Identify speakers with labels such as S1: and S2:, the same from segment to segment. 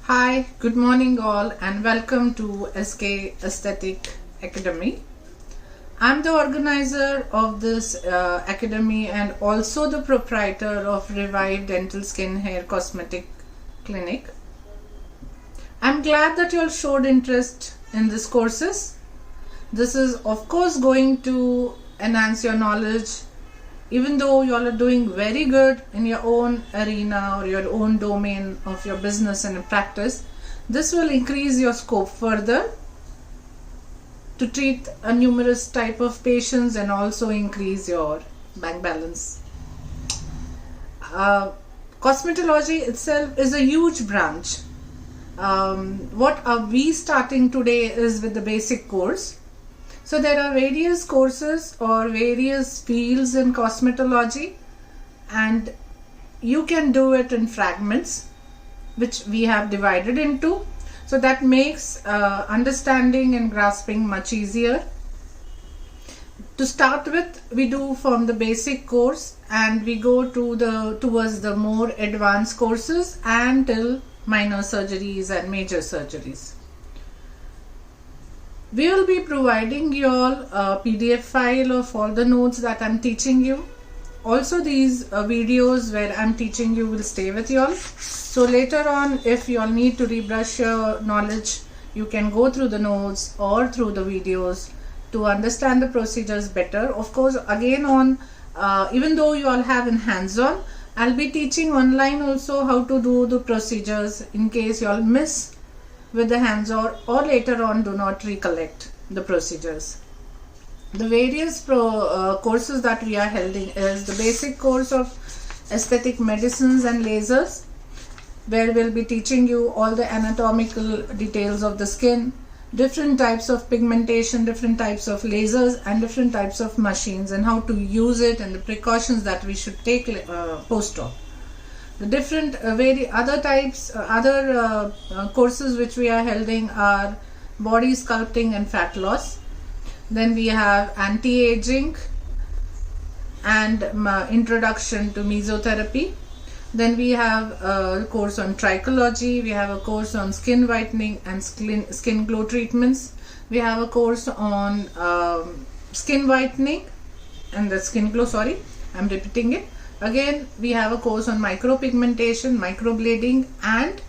S1: Hi, good morning all and welcome to SK Aesthetic Academy. I'm the organizer of this academy and also the proprietor of Revive Dental Skin Hair Cosmetic Clinic. I'm glad that you all showed interest in these courses. This is of course going to enhance your knowledge. Even though you all are doing very good in your own arena or your own domain of your business and practice, this will increase your scope further to treat a numerous type of patients and also increase your bank balance. Cosmetology itself is a huge branch. What are we starting today is with the basic course. So there are various courses or various fields in cosmetology, and you can do it in fragments which we have divided into. So that makes understanding and grasping much easier. To start with, we do from the basic course and we go to towards the more advanced courses and till minor surgeries and major surgeries. We will be providing you all a PDF file of all the notes that I'm teaching you. Also these videos where I'm teaching you will stay with you all. So later on, if you all need to rebrush your knowledge, you can go through the notes or through the videos to understand the procedures better. Of course, again on, even though you all have in hands-on, I'll be teaching online also how to do the procedures in case you all miss with the hands or later on do not recollect the procedures. The various courses that we are holding is the basic course of aesthetic medicines and lasers, where we'll be teaching you all the anatomical details of the skin, different types of pigmentation, different types of lasers and different types of machines and how to use it and the precautions that we should take post-op. The different other courses which we are holding are body sculpting and fat loss. Then we have anti-aging and introduction to mesotherapy. Then we have a course on trichology. We have a course on skin whitening and skin glow treatments. We have a course on skin whitening and the skin glow, sorry, I'm repeating it. Again, we have a course on micropigmentation, microblading and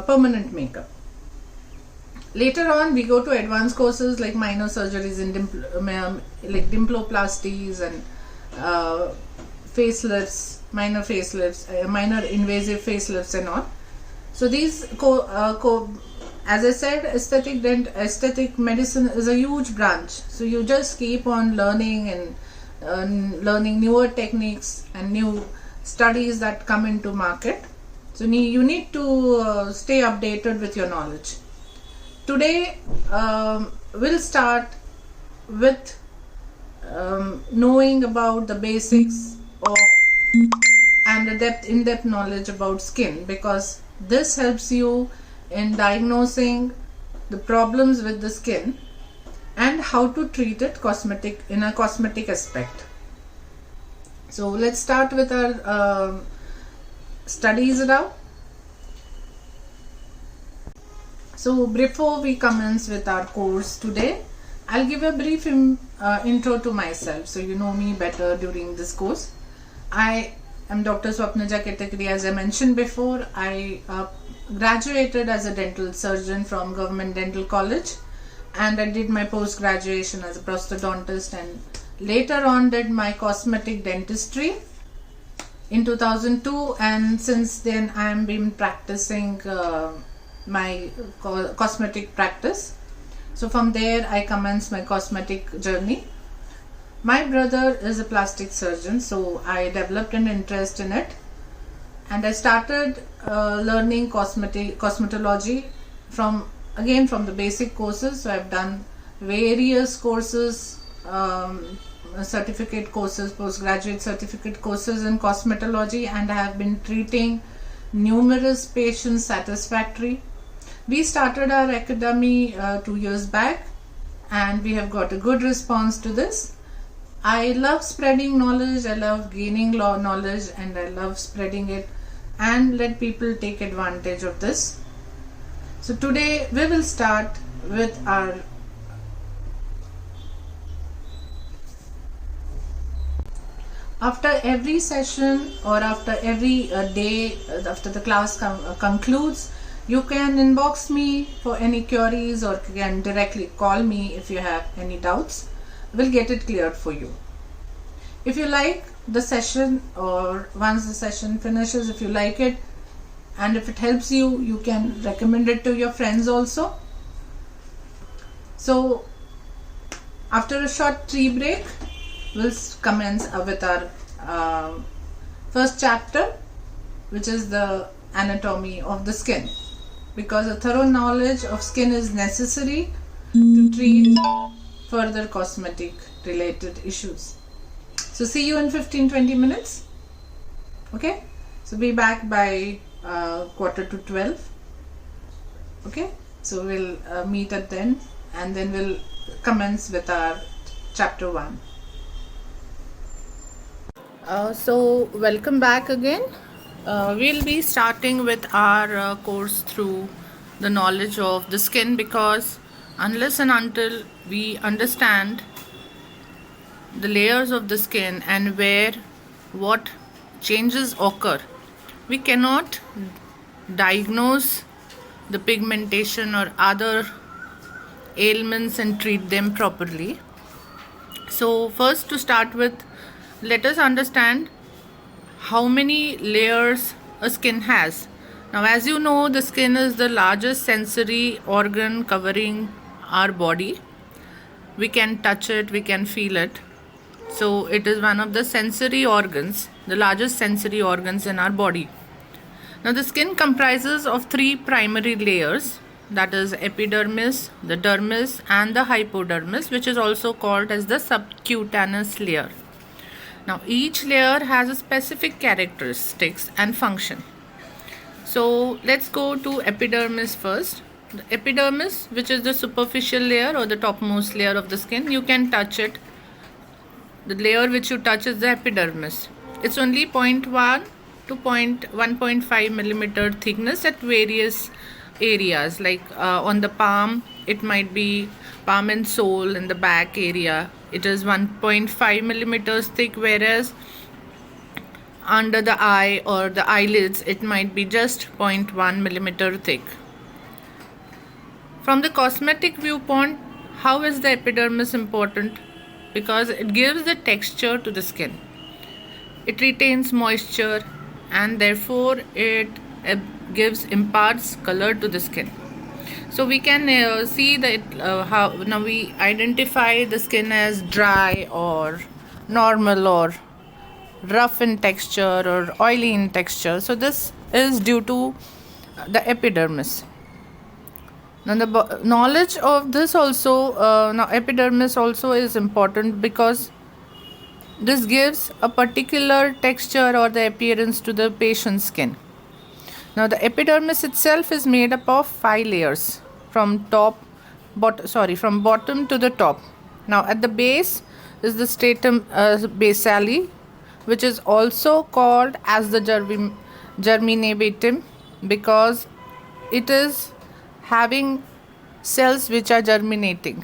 S1: permanent makeup. Later on, we go to advanced courses like minor surgeries in like dimploplasties and facelifts, minor facelifts, minor invasive facelifts and all. So these, as I said, aesthetic medicine is a huge branch. So you just keep on learning and learning newer techniques and new studies that come into market. So you need to stay updated with your knowledge. Today we'll start with knowing about the basics of and the in-depth knowledge about skin, because this helps you in diagnosing the problems with the skin and how to treat it in a cosmetic aspect. So let's start with our studies now. So before we commence with our course today, I'll give a brief intro to myself so you know me better during this course. I am Dr. Swapnaja Ketakri. As I mentioned before, I graduated as a dental surgeon from Government Dental College, and I did my post-graduation as a prosthodontist and later on did my cosmetic dentistry in 2002, and since then I am been practicing my cosmetic practice. So from there I commenced my cosmetic journey. My brother is a plastic surgeon, so I developed an interest in it and I started learning cosmetology from the basic courses. So I've done various courses, certificate courses, postgraduate certificate courses in cosmetology, and I have been treating numerous patients satisfactory. We started our academy 2 years back and we have got a good response to this. I love spreading knowledge, I love gaining knowledge and I love spreading it and let people take advantage of this. So today we will start with our after every session or after every day after the class concludes, you can inbox me for any queries or you can directly call me if you have any doubts. We'll get it cleared for you. If you like the session, or once the session finishes, if you like it and if it helps you, you can recommend it to your friends also. So after a short tea break, we'll commence with our first chapter, which is the anatomy of the skin, because a thorough knowledge of skin is necessary to treat further cosmetic related issues. So see you in 15-20 minutes. Okay, so be back by 11:45. Okay, so we'll meet at then, and then we'll commence with our chapter 1. So welcome back again. We'll be starting with our course through the knowledge of the skin, because unless and until we understand the layers of the skin and where what changes occur, we cannot diagnose the pigmentation or other ailments and treat them properly. So first, to start with, let us understand how many layers a skin has. Now, as you know, the skin is the largest sensory organ covering our body. We can touch it, we can feel it. So it is one of the sensory organs, the largest sensory organs in our body. Now, the skin comprises of 3 primary layers, that is epidermis, the dermis and the hypodermis, which is also called as the subcutaneous layer. Now, each layer has a specific characteristics and function. So let's go to epidermis first. The epidermis, which is the superficial layer or the topmost layer of the skin, you can touch it. The layer which you touch is the epidermis. It's only 0.1 to 1.5 millimeter thickness at various areas, like on the palm it might be palm and sole. In the back area it is 1.5 millimeters thick, whereas under the eye or the eyelids it might be just 0.1 millimeter thick. From the cosmetic viewpoint, how is the epidermis important? Because it gives the texture to the skin, it retains moisture, and therefore it imparts color to the skin. So we can see that how now we identify the skin as dry or normal or rough in texture or oily in texture. So this is due to the epidermis. Now the knowledge of this also, now epidermis also is important because this gives a particular texture or the appearance to the patient's skin. Now the epidermis itself is made up of 5 layers from bottom to the top. Now at the base is the stratum basale, which is also called as the germinatum, because it is having cells which are germinating.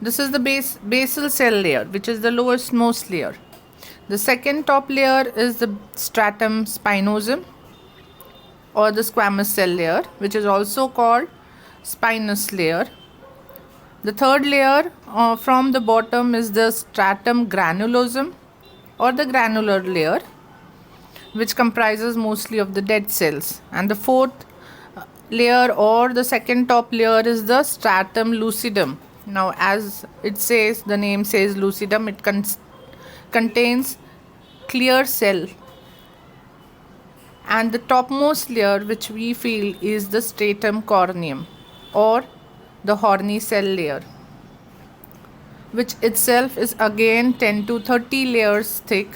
S1: This is the basal cell layer, which is the lowest most layer. The second top layer is the stratum spinosum or the squamous cell layer, which is also called spinous layer. The third layer from the bottom is the stratum granulosum or the granular layer, which comprises mostly of the dead cells. And the fourth layer or the second top layer is the stratum lucidum. Now, as it says, the name says lucidum, it contains clear cell. And the topmost layer which we feel is the stratum corneum or the horny cell layer, which itself is again 10 to 30 layers thick.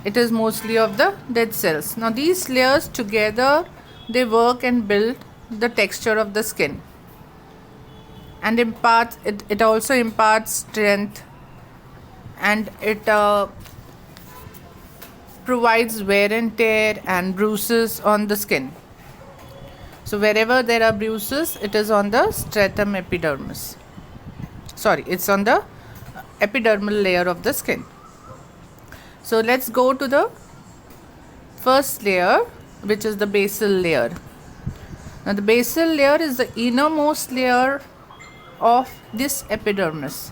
S1: It is mostly of the dead cells. Now these layers together, they work and build the texture of the skin, and it also imparts strength, and it provides wear and tear and bruises on the skin. So wherever there are bruises, it is on the stratum epidermis. Sorry, it's on the epidermal layer of the skin. So let's go to the first layer, which is the basal layer. Now the basal layer is the innermost layer of this epidermis.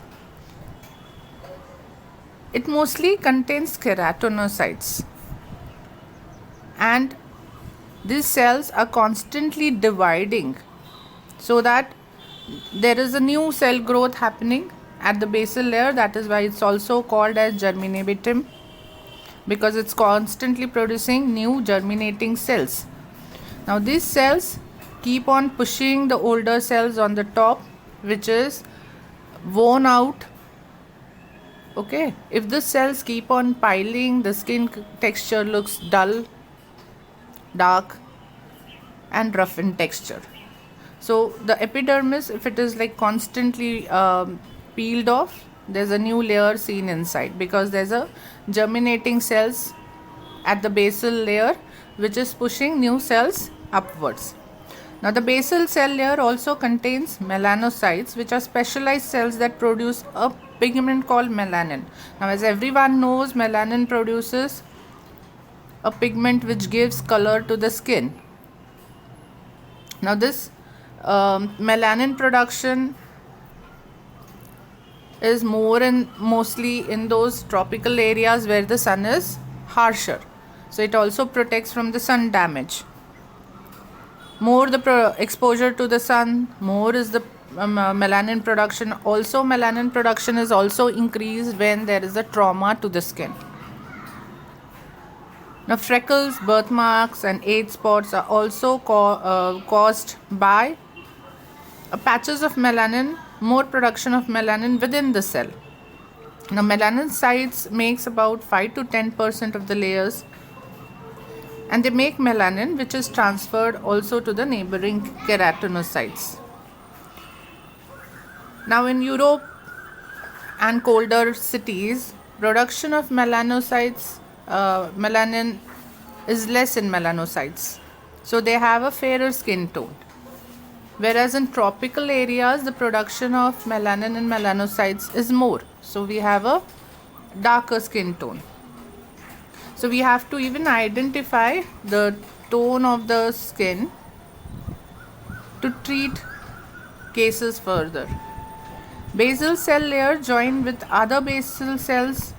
S1: It mostly contains keratinocytes, and these cells are constantly dividing so that there is a new cell growth happening at the basal layer. That is why it's also called as germinatum, because it's constantly producing new germinating cells. Now these cells keep on pushing the older cells on the top, which is worn out. Okay, if the cells keep on piling, the skin texture looks dull, dark and rough in texture. So the epidermis, if it is like constantly peeled off, there's a new layer seen inside, because there's a germinating cells at the basal layer which is pushing new cells upwards. Now the basal cell layer also contains melanocytes, which are specialized cells that produce a pigment called melanin. Now as everyone knows, melanin produces a pigment which gives color to the skin. Now this melanin production is mostly in those tropical areas where the sun is harsher. So it also protects from the sun damage. More the exposure to the sun, more is the melanin production. Also melanin production is also increased when there is a trauma to the skin. Now freckles, birthmarks and age spots are also caused by patches of melanin, more production of melanin within the cell. Now melanocytes makes about 5 to 10% of the layers, and they make melanin, which is transferred also to the neighboring keratinocytes. Now in Europe and colder cities, production of melanocytes, melanin is less in melanocytes, so they have a fairer skin tone. Whereas in tropical areas, the production of melanin and melanocytes is more, so we have a darker skin tone. So we have to even identify the tone of the skin to treat cases further. Basal cell layer joined with other basal cells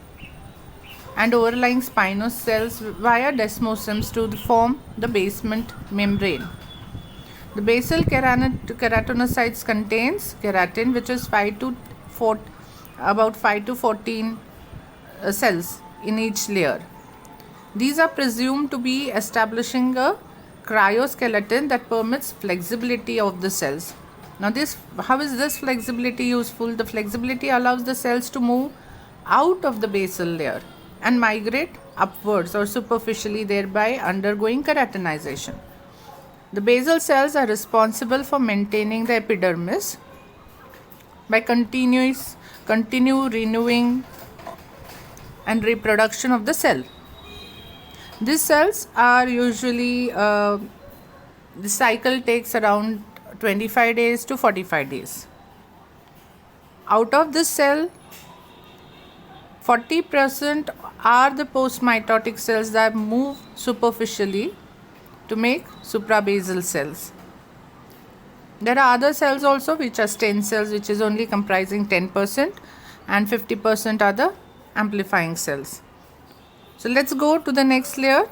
S1: and overlying spinous cells via desmosomes to form the basement membrane. The basal keratinocytes contains keratin, which is about 5 to 14 cells in each layer. These are presumed to be establishing a cryoskeleton that permits flexibility of the cells. Now how is this flexibility useful? The flexibility allows the cells to move out of the basal layer and migrate upwards or superficially, thereby undergoing keratinization. The basal cells are responsible for maintaining the epidermis by continue renewing and reproduction of the cell. These cells are usually, the cycle takes around 25 days to 45 days. Out of this cell, 40% are the postmitotic cells that move superficially to make suprabasal cells. There are other cells also, which are stem cells, which is only comprising 10%, and 50% are the amplifying cells. So let's go to the next layer,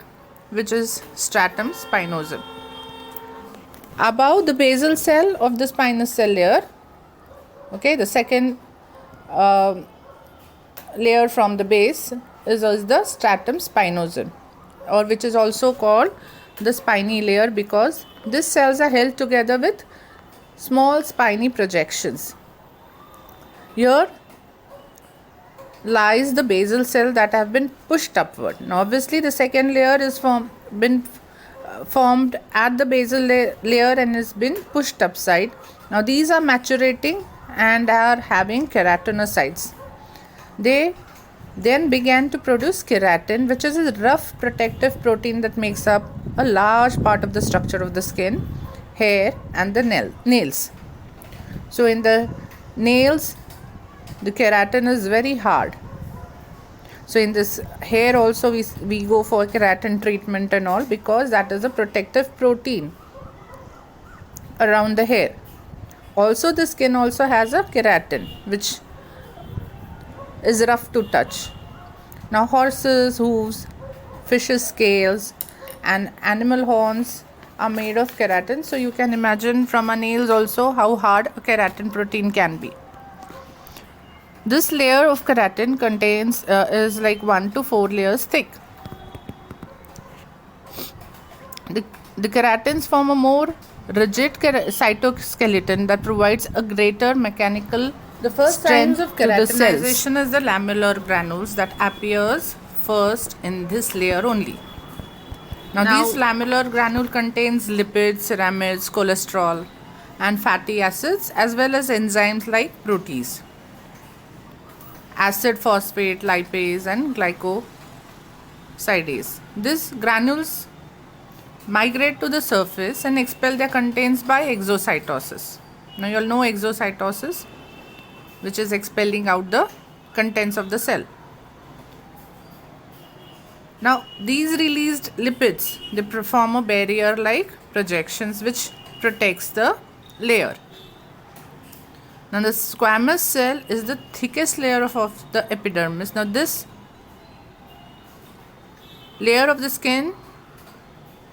S1: which is stratum spinosum. Above the basal cell of the spinous cell layer, okay, the second layer from the base is the stratum spinosum, or which is also called the spiny layer, because these cells are held together with small spiny projections. Here lies the basal cell that have been pushed upward. Now obviously the second layer is formed at the basal layer and has been pushed upside. Now these are maturating and are having keratinocytes. They then began to produce keratin, which is a rough protective protein that makes up a large part of the structure of the skin, hair, and the nails. So in the nails, the keratin is very hard. So in this hair also we go for keratin treatment and all, because that is a protective protein around the hair. Also the skin also has a keratin which is rough to touch. Now horses' hooves, fishes' scales, and animal horns are made of keratin. So you can imagine from our nails also how hard a keratin protein can be. This layer of keratin contains is like 1 to 4 layers thick. The keratins form a more rigid cytoskeleton that provides a greater mechanical
S2: The first
S1: strength
S2: signs of
S1: to the cells.
S2: keratinization
S1: Is the lamellar granules that appears first in this layer only. Now these lamellar granule contains lipids, ceramides, cholesterol, and fatty acids, as well as enzymes like protease, acid phosphate, lipase, and glycosidase. These granules migrate to the surface and expel their contents by exocytosis. Now you all know exocytosis, which is expelling out the contents of the cell. Now these released lipids, they form a barrier like projections which protects the layer. Now the squamous cell is the thickest layer of the epidermis. Now this layer of the skin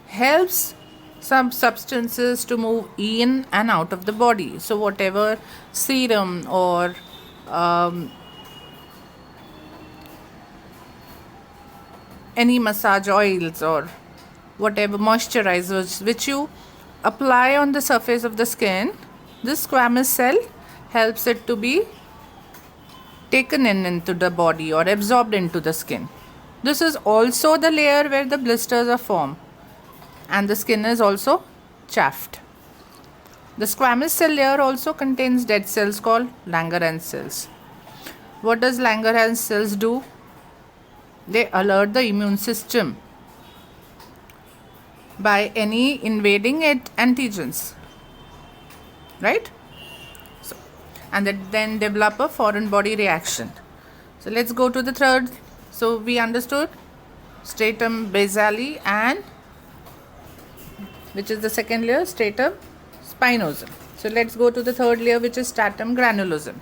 S1: helps some substances to move in and out of the body. So whatever serum or any massage oils or whatever moisturizers which you apply on the surface of the skin, this squamous cell helps it to be taken into the body or absorbed into the skin. This is also the layer where the blisters are formed and the skin is also chaffed. The squamous cell layer also contains dead cells called Langerhans cells. What does Langerhans cells do? They alert the immune system by any invading antigens, right? So, and that then develop a foreign body reaction. So let's go to the third. So we understood stratum basale and which is the second layer, stratum spinosum. So let's go to the third layer, which is stratum granulosum.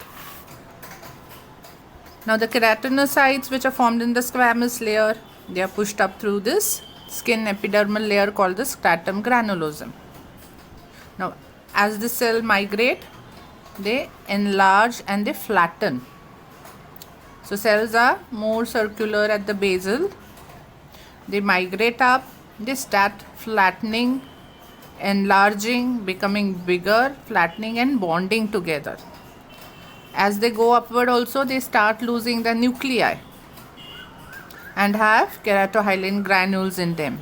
S1: Now the keratinocytes which are formed in the squamous layer, they are pushed up through this skin epidermal layer called the stratum granulosum. Now as the cell migrate, they enlarge and they flatten. So cells are more circular at the basal. They migrate up, they start flattening, enlarging, becoming bigger, flattening and bonding together. As they go upward also, they start losing the nuclei and have keratohyalin granules in them.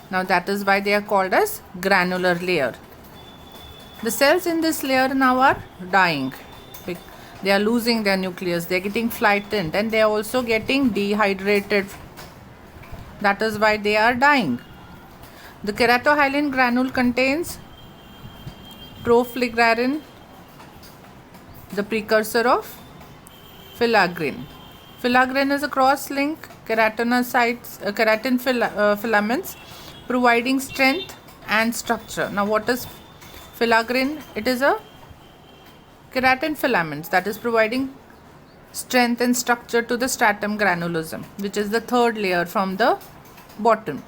S1: Now that is why they are called as granular layer. The cells in this layer now are dying. They are losing their nucleus, they are getting flattened and they are also getting dehydrated. That is why they are dying. The keratohyalin granule contains profligarin, the precursor of filaggrin. Filaggrin is a cross-link keratin filaments providing strength and structure. Now what is filaggrin? It is a keratin filaments that is providing strength and structure to the stratum granulosum, which is the third layer from the bottom.